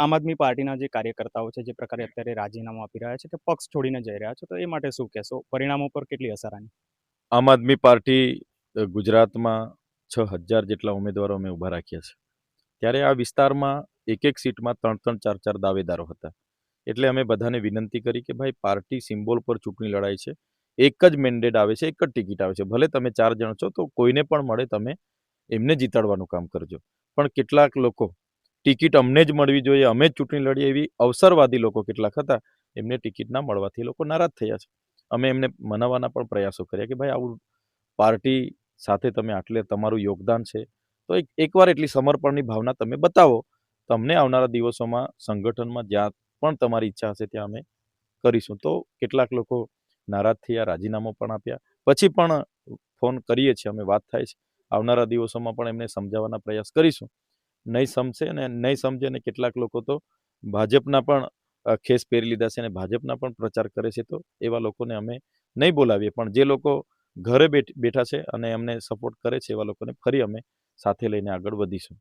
આમ આદમી પાર્ટીના જે કાર્યકર્તાઓ છે, જે પ્રકારે અત્યારે રાજીનામું આપી રહ્યા છે, તે પક્ષ છોડીને જઈ રહ્યા છે, તો એ માટે શું કહેશો? પરિણામો પર કેટલી અસર આની? આમ આદમી પાર્ટી ગુજરાતમાં 6,000 જેટલા ઉમેદવારો અમે ઊભા રાખ્યા છે. ત્યારે આ વિસ્તારમાં એક સીટમાં 3-3, 4-4 દાવેદારો હતા. એટલે અમે બધાને વિનંતી કરી કે ભાઈ પાર્ટી સિમ્બોલ પર ચૂંટણી લડાય છે. એક જ મેન્ડેટ આવે છે, એક જ ટિકિટ આવે છે. ભલે તમે 4 જણ છો તો કોઈને પણ મળે તમે એમને જીતાડવાનું કામ કરજો. પણ કેટલાક લોકો ટિકિટ અમને જ મળવી જોઈએ, અમે જ ચૂંટણી લડીએ એવી અવસરવાદી લોકો કેટલાક હતા, એમને ટિકિટ ના મળવાથી એ લોકો નારાજ થયા છે. અમે એમને મનાવવાના પણ પ્રયાસો કર્યા કે ભાઈ આવું પાર્ટી સાથે તમે આટલે તમારું યોગદાન છે, તો એકવાર એટલી સમર્પણની ભાવના તમે બતાવો. તમને આવનારા દિવસોમાં સંગઠનમાં જ્યાં પણ તમારી ઈચ્છા હશે ત્યાં અમે કરીશું. તો કેટલાક લોકો નારાજ થયા, રાજીનામું પણ આપ્યા. પછી પણ ફોન કરીએ છીએ, અમે વાત થાય છે. આવનારા દિવસોમાં પણ એમને સમજાવવાના પ્રયાસ કરીશું. નહીં સમજે અને નહીં સમજે અને કેટલાક લોકો તો ભાજપના પણ ખેસ પહેરી લીધા છે અને ભાજપના પણ પ્રચાર કરે છે, તો એવા લોકોને અમે નહીં બોલાવીએ. પણ જે લોકો ઘરે બેઠા છે અને એમને સપોર્ટ કરે છે એવા લોકોને ફરી અમે સાથે લઈને આગળ વધીશું.